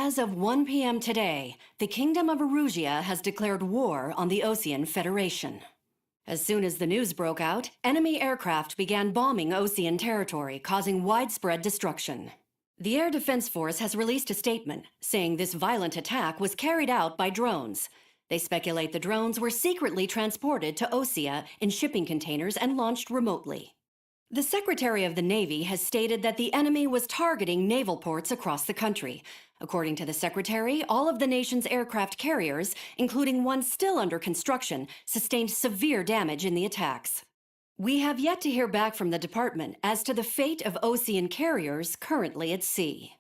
As of 1 p.m. today, the Kingdom of Erusia has declared war on the Osean Federation. As soon as the news broke out, enemy aircraft began bombing Osean territory, causing widespread destruction. The Air Defense Force has released a statement saying this violent attack was carried out by drones. They speculate the drones were secretly transported to Osea in shipping containers and launched remotely. The Secretary of the Navy has stated that the enemy was targeting naval ports across the country. According to the Secretary, all of the nation's aircraft carriers, including one still under construction, sustained severe damage in the attacks. We have yet to hear back from the department as to the fate of Osean carriers currently at sea.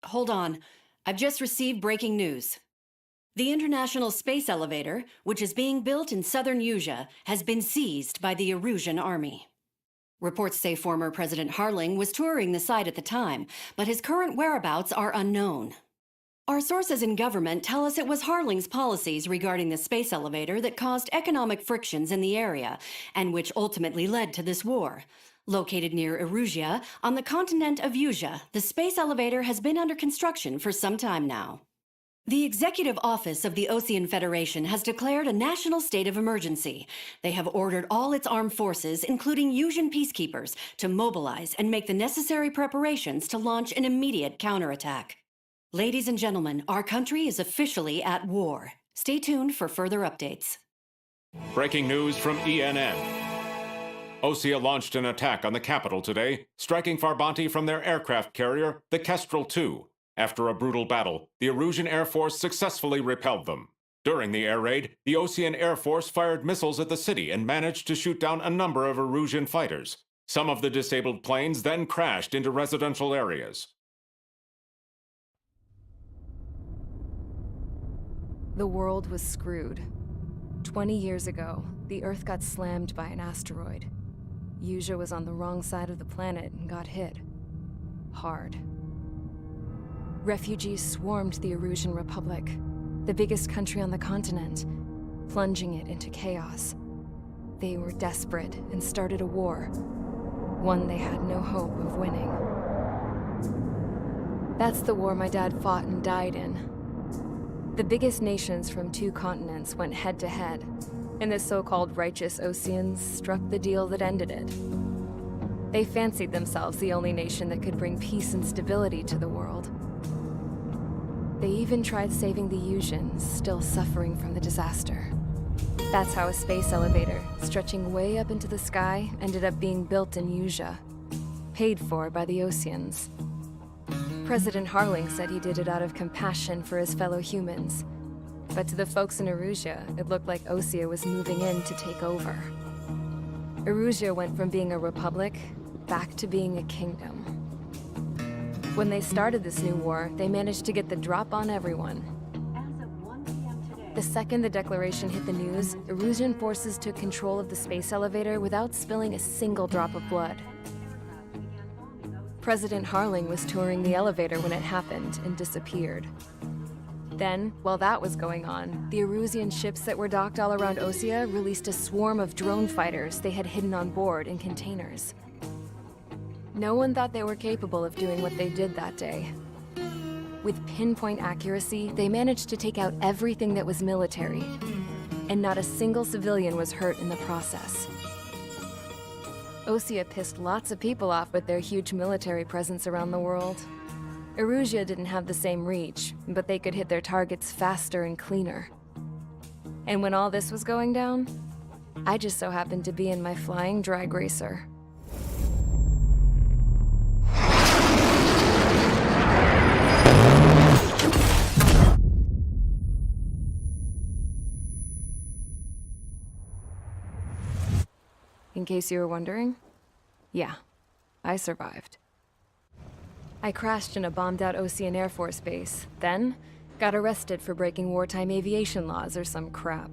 Hold on, I've just received breaking news. The International Space Elevator, which is being built in southern Erusia, has been seized by the Erusian army. Reports say former President Harling was touring the site at the time, but his current whereabouts are unknown. Our sources in government tell us it was Harling's policies regarding the space elevator that caused economic frictions in the area, and which ultimately led to this war. Located near Erusia, on the continent of Erusia, the space elevator has been under construction for some time now. The Executive Office of the Osean Federation has declared a national state of emergency. They have ordered all its armed forces, including Erusian peacekeepers, to mobilize and make the necessary preparations to launch an immediate counterattack. Ladies and gentlemen, our country is officially at war. Stay tuned for further updates. Breaking news from ENN. Osea launched an attack on the capital today, striking Farbanti from their aircraft carrier, the Kestrel II. After a brutal battle, the Erusian Air Force successfully repelled them. During the air raid, the Osean Air Force fired missiles at the city and managed to shoot down a number of Erusian fighters. Some of the disabled planes then crashed into residential areas. The world was screwed. 20 years ago, the Earth got slammed by an asteroid. Erusia was on the wrong side of the planet and got hit. Hard. Refugees swarmed the Erusian Republic, the biggest country on the continent, plunging it into chaos. They were desperate and started a war, one they had no hope of winning. That's the war my dad fought and died in. The biggest nations from 2 continents went head-to-head, and the so-called righteous Oseans struck the deal that ended it. They fancied themselves the only nation that could bring peace and stability to the world. They even tried saving the Erusians, still suffering from the disaster. That's how a space elevator, stretching way up into the sky, ended up being built in Erusia, paid for by the Oseans. President Harling said he did it out of compassion for his fellow humans. But to the folks in Erusia, it looked like Osea was moving in to take over. Erusia went from being a republic back to being a kingdom. When they started this new war, they managed to get the drop on everyone. As of 1 p.m. today, The second the declaration hit the news, Erusian forces took control of the space elevator without spilling a single drop of blood. President Harling was touring the elevator when it happened and disappeared. Then, while that was going on, the Erusian ships that were docked all around Osea released a swarm of drone fighters they had hidden on board in containers. No one thought they were capable of doing what they did that day. With pinpoint accuracy, they managed to take out everything that was military, and not a single civilian was hurt in the process. Osea pissed lots of people off with their huge military presence around the world. Erusia didn't have the same reach, but they could hit their targets faster and cleaner. And when all this was going down, I just so happened to be in my flying drag racer. In case you were wondering, yeah, I survived. I crashed in a bombed-out Osean Air Force base, then got arrested for breaking wartime aviation laws or some crap.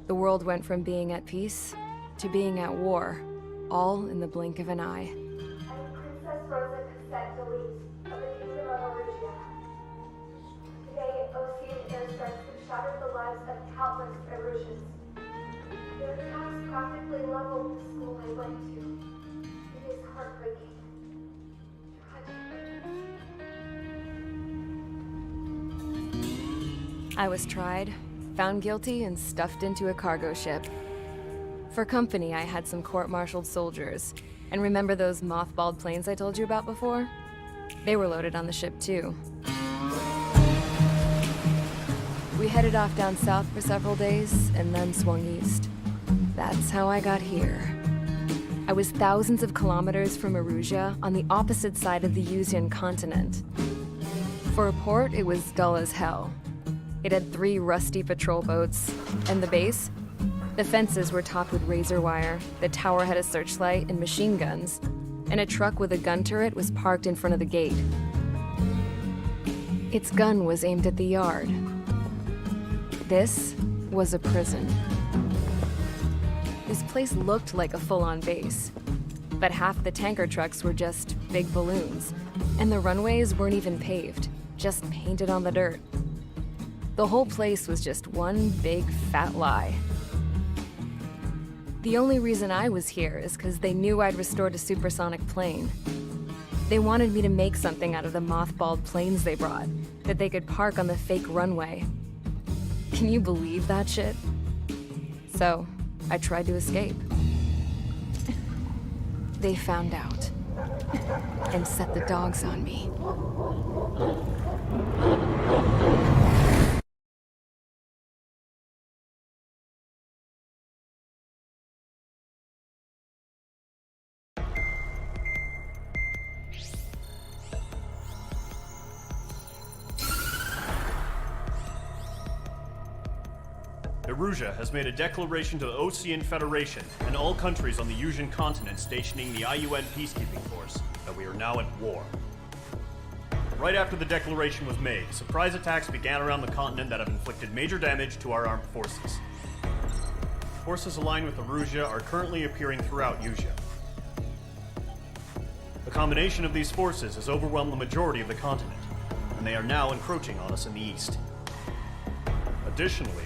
The world went from being at peace to being at war, all in the blink of an eye. I am Princess Rosa Cassette Delete of the Kingdom of Erusia. Today, Osean airstrikes have shattered the lives of countless Erusians. Their attacks practically leveled the school I went to. It is heartbreaking. Tragic. I was tried, found guilty, and stuffed into a cargo ship. For company, I had some court-martialed soldiers. And remember those mothballed planes I told you about before? They were loaded on the ship too. We headed off down south for several days, and then swung east. That's how I got here. I was thousands of kilometers from Erusia, on the opposite side of the Yuzian continent. For a port, it was dull as hell. It had 3 rusty patrol boats, and the base? The fences were topped with razor wire, the tower had a searchlight and machine guns, and a truck with a gun turret was parked in front of the gate. Its gun was aimed at the yard. This was a prison. This place looked like a full-on base, but half the tanker trucks were just big balloons, and the runways weren't even paved, just painted on the dirt. The whole place was just one big fat lie. The only reason I was here is because they knew I'd restored a supersonic plane. They wanted me to make something out of the mothballed planes they brought, that they could park on the fake runway. Can you believe that shit? So, I tried to escape. They found out, and set the dogs on me. Erusia has made a declaration to the Ocean Federation and all countries on the Yuzian continent stationing the IUN peacekeeping force that we are now at war. Right after the declaration was made, surprise attacks began around the continent that have inflicted major damage to our armed forces. Forces aligned with Erusia are currently appearing throughout Yusia. The combination of these forces has overwhelmed the majority of the continent, and they are now encroaching on us in the east. Additionally,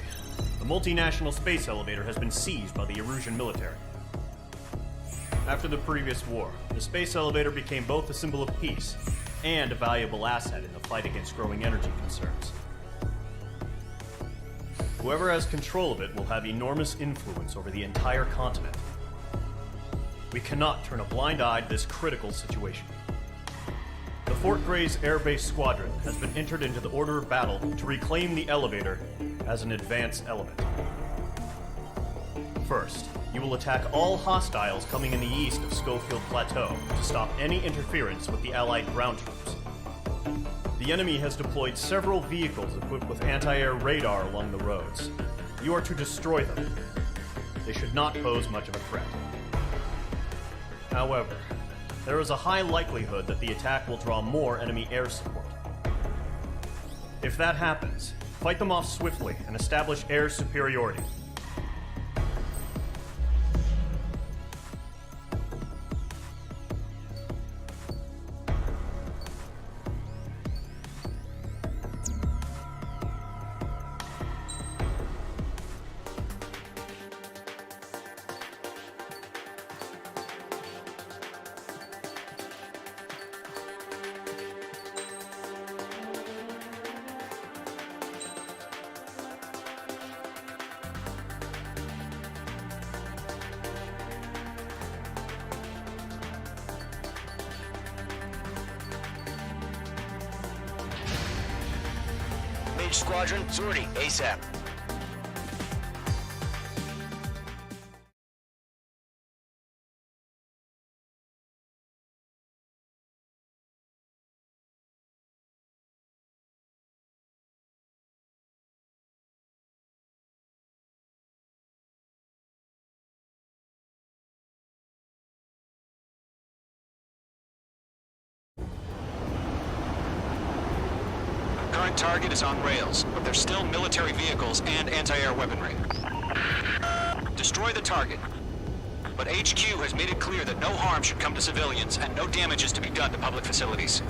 the multinational space elevator has been seized by the Erusian military. After the previous war, the space elevator became both a symbol of peace and a valuable asset in the fight against growing energy concerns. Whoever has control of it will have enormous influence over the entire continent. We cannot turn a blind eye to this critical situation. The Fort Gray's Air Base Squadron has been entered into the order of battle to reclaim the elevator as an advance element. First, you will attack all hostiles coming in the east of Schofield Plateau to stop any interference with the Allied ground troops. The enemy has deployed several vehicles equipped with anti-air radar along the roads. You are to destroy them. They should not pose much of a threat. However, there is a high likelihood that the attack will draw more enemy air support. If that happens, fight them off swiftly and establish air superiority. Mage Squadron, sortie, ASAP. Current target is on rails, but there's still military vehicles and anti-air weaponry. Destroy the target. But HQ has made it clear that no harm should come to civilians and no damage is to be done to public facilities.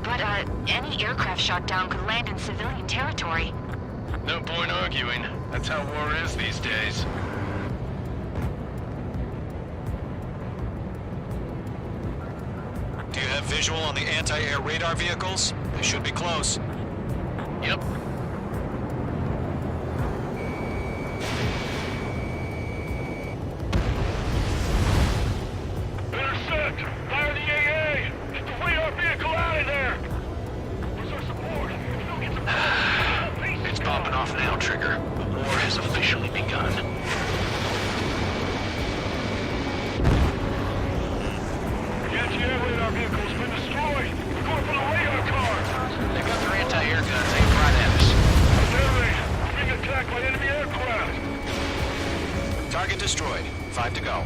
But, any aircraft shot down could land in civilian territory. No point arguing. That's how war is these days. Visual on the anti-air radar vehicles? They should be close. Yep. now, Trigger. The war has officially begun. The anti-air radar vehicle's been destroyed! We're going for the radar car! They got their anti-air guns aimed right at us. Barry, we're being attacked by enemy aircraft! Target destroyed. 5 to go.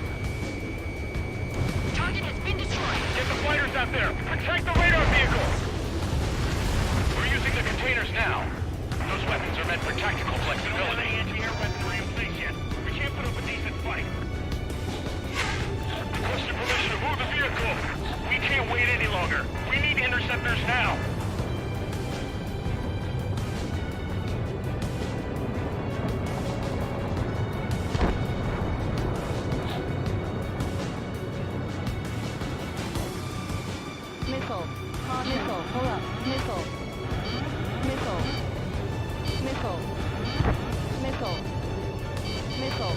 Target has been destroyed. Get the fighters out there! Protect the radar vehicle! We're using the containers now. Those weapons are meant for tactical flexibility. The anti-air weaponry in place yet. We can't put up a decent fight. Requesting permission to move the vehicle. We can't wait any longer. We need interceptors now. Missile. Missile. Pull up. Missile. Missile. Missile. Missile. Missile.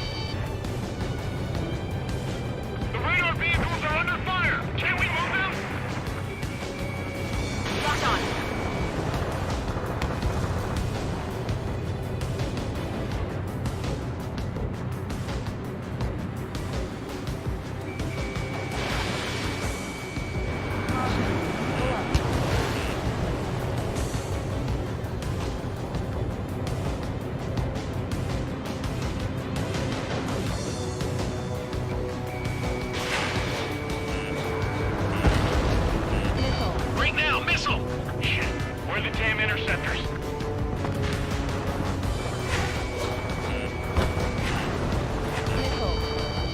The radar vehicles are under fire. Can we move them? Locked on. Right now, missile! Shit, where are the damn interceptors? Missile. Pull up.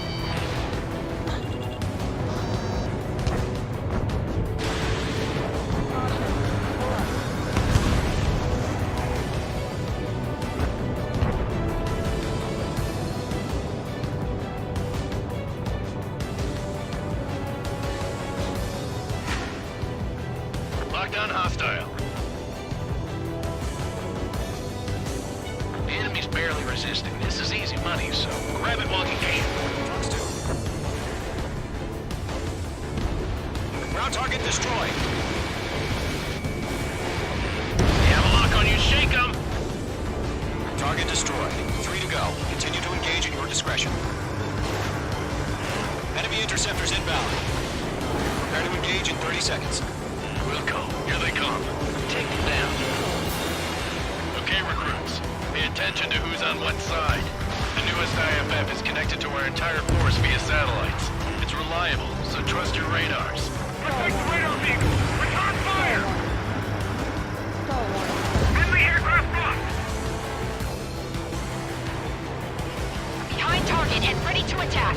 Lockdown hostile. The enemy's barely resisting. This is easy money, so grab it while you can. Trucks 2. Ground target destroyed. They have a lock on you. Shake them. Target destroyed. 3 to go. Continue to engage at your discretion. Enemy interceptors inbound. Prepare to engage in 30 seconds. Wilco, here they come. Take them down. Okay, recruits. Pay attention to who's on what side. The newest IFF is connected to our entire force via satellites. It's reliable, so trust your radars. Protect the radar vehicle! Return fire! Stall warning. Friendly aircraft lost! Behind target and ready to attack.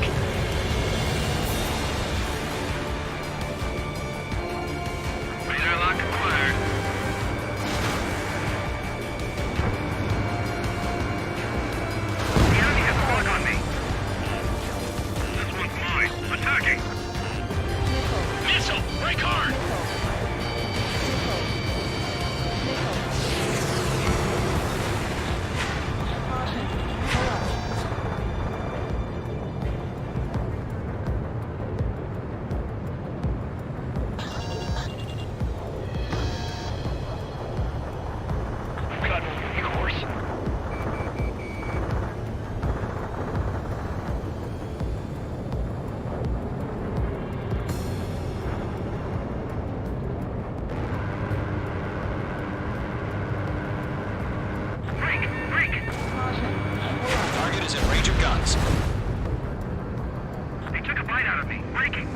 Radar lock acquired. The enemy has a lock on me. This one's mine. Attacking! Missile. Missile! Break hard! Missile. Missile. Caution. Pull up. Got moving course. Break! Break! Caution. Pull up. Target is in range of guns. They took a bite out of me. Breaking!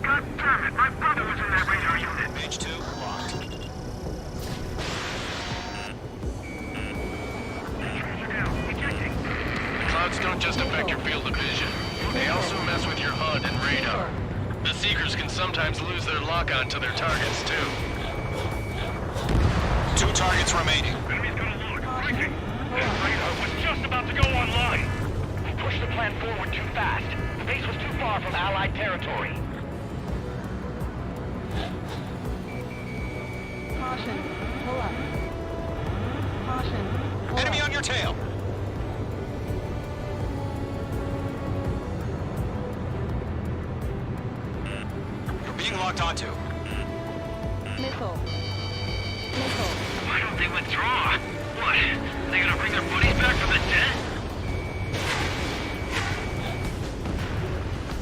God damn it! My brother was in that radar unit! Page 2 locked. Sensors are down. Ejecting. The clouds don't just affect your field of vision. They also mess with your HUD and radar. The Seekers can sometimes lose their lock-on to their targets, too. 2 targets remaining. Enemy's gonna look. Breaking! That radar was just about to go online! We pushed the plan forward too fast. The base was too far from Allied territory. Caution. Pull up. Caution. Pull Enemy up. on your tail. You're being locked onto. Missile. Missile. Why don't they withdraw? What? They gonna bring their buddies back from the dead?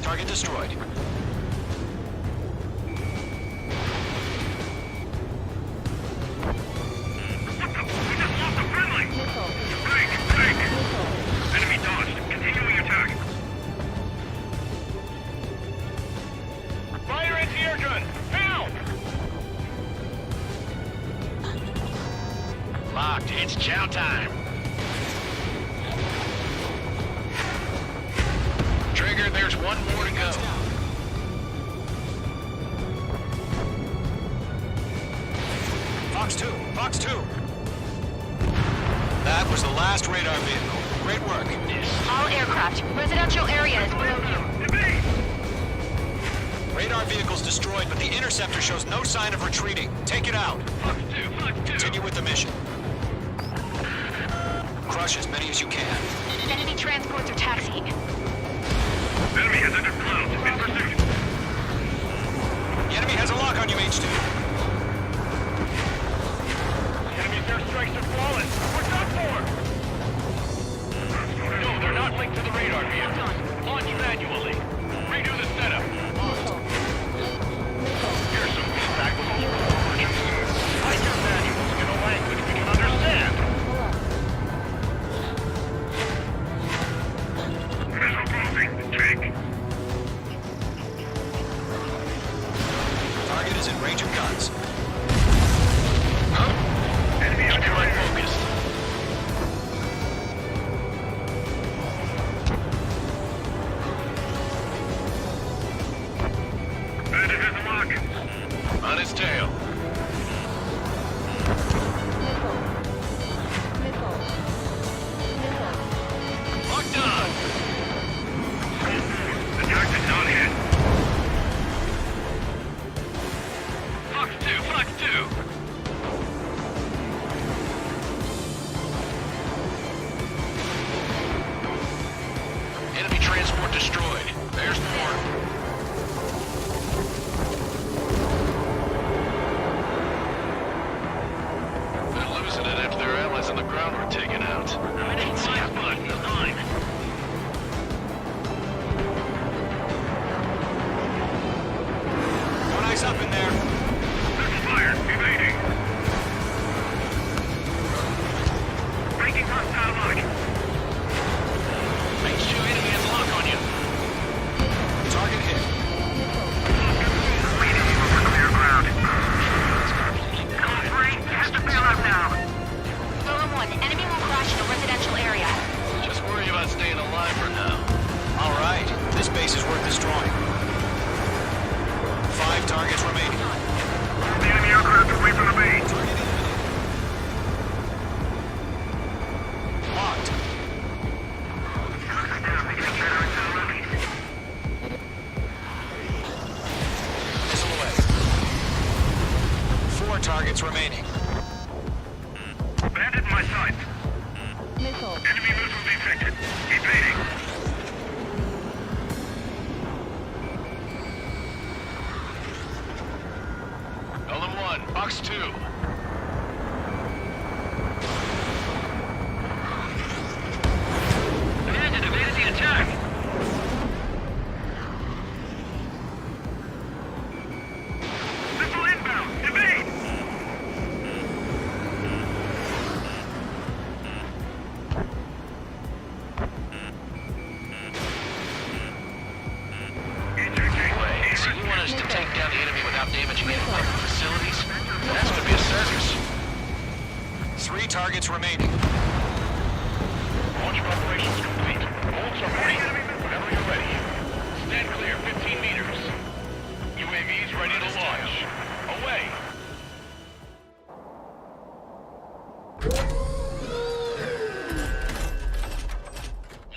Target destroyed. We just lost a friendly! Fake! Enemy dodged. Continuing attack. Fire anti-air gun! Now! Locked. It's chow time. Trigger, there's one more to go. Fox 2! Fox 2! That was the last radar vehicle. Great work. All aircraft. Residential area is below you. Radar vehicle's destroyed, but the interceptor shows no sign of retreating. Take it out. Fox 2! Continue with the mission. Crush as many as you can. Enemy transports are taxiing. Enemy has entered clouds. In pursuit. The enemy has a lock on you, H2. Enemy's airstrikes are flawless. We're done for! No, they're not linked to the radar vehicle. Launch manually. Redo the setup. Here's some feedback with those reports. Write your manuals in a language we can understand. Missile closing. Take. Target is in range of guns. Enemy Keep your eye focused. Bandit has a lock. On his tail. Locked on. The target's not hit. Fox 2! Enemy transport destroyed. There's more. They're losing it after their allies on the ground were taken out. One eye's up in there. Missile fire! Evading! Breaking hostile lock! H2 enemy has a lock on you. Target hit. Waiting over clear ground. Code 3 has to bail out now. Golem 1, enemy will crash in a residential area. Just worry about staying alive for now. All right. This base is worth destroying. 5 targets remaining. The enemy aircraft away from the base. Target eliminated. Locked. Missile away. 4 targets remaining. Bandit in my sight. Enemy missile detected. Evading. Golem 1, Box 2. Bandit evaded the attack. Missile inbound. Evade. Wait, so you want us to take down the enemy without damaging any weapon facilities? That's gonna be a circus. 3 targets remaining. Launch operations complete. Bolts are ready. Whenever you're ready. Stand clear, 15 meters. UAVs ready to launch. Away.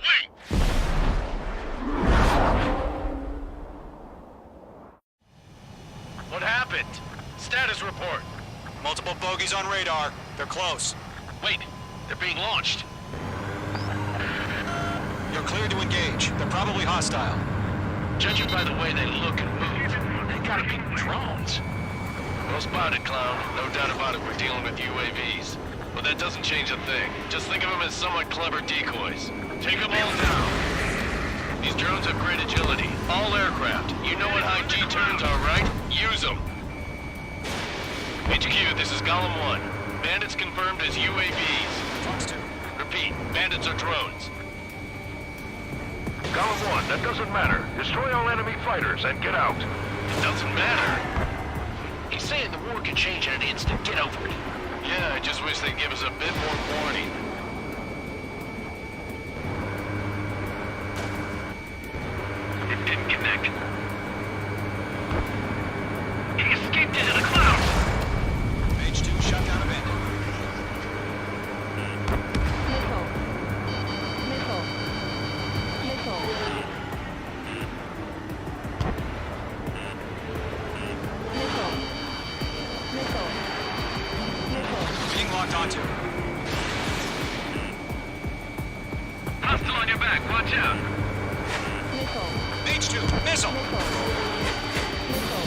Wait! What happened? Status report. Multiple bogies on radar. They're close. Wait, they're being launched. You're cleared to engage. They're probably hostile. Judging by the way they look and move, they gotta be drones. Well spotted, clown. No doubt about it, we're dealing with UAVs. but that doesn't change a thing. Just think of them as somewhat clever decoys. Take them all down. These drones have great agility. All aircraft. You know what high G turns are, right? Use them. HQ, this is Golem 1. Bandits confirmed as UAVs. Fox 2. Repeat, bandits are drones. Golem 1, that doesn't matter. Destroy all enemy fighters and get out. It doesn't matter. He's saying the war can change in an instant. Get over it. Yeah, I just wish they'd give us a bit more warning. It didn't connect. He escaped into the clouds. Page 2, shut down a bandit. Nickel. Nickel. Nickel. Nickel. Nickel. Nickel. Being locked onto. Hostile on your back, watch out. Nickel. Page 2, missile! Nickel. Nickel.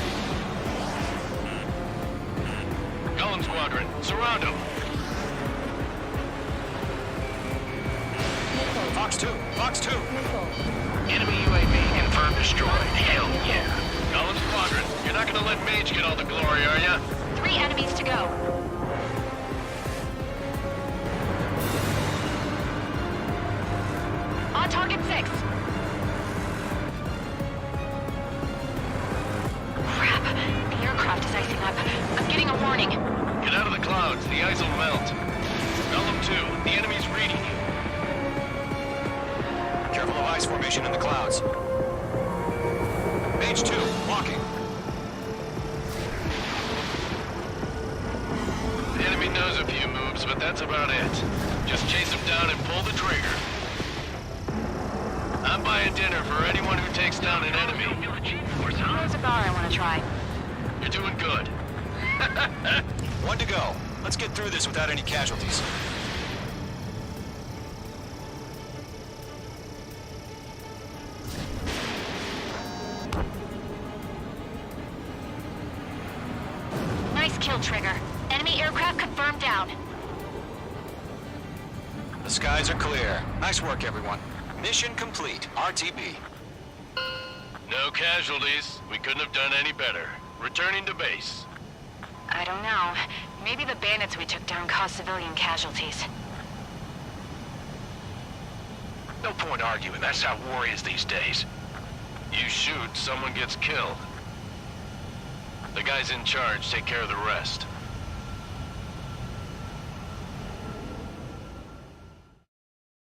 Golem Squadron, surround them. Nickel. Fox 2, Fox 2. Nickel. Enemy UAV confirmed destroyed. Hell yeah. Golem Squadron, you're not gonna let Mage get all the glory, are ya? 3 enemies to go. On target 6. Crap. The aircraft is icing up. I'm getting a warning. Get out of the clouds, the ice will melt. Golem 2, the enemy's reading you. Careful of ice formation in the clouds. Page 2, walking. The enemy knows a few moves, but that's about it. Just chase him down and pull the trigger. I'm buying dinner for anyone who takes down an enemy. There's a bar I want to try. You're doing good. 1 to go. Let's get through this without any casualties. Nice kill, Trigger. Enemy aircraft confirmed down. The skies are clear. Nice work, everyone. Mission complete. RTB. No casualties. We couldn't have done any better. Returning to base. I don't know. Maybe the bandits we took down caused civilian casualties. No point arguing, that's how war is these days. You shoot, someone gets killed. The guys in charge take care of the rest.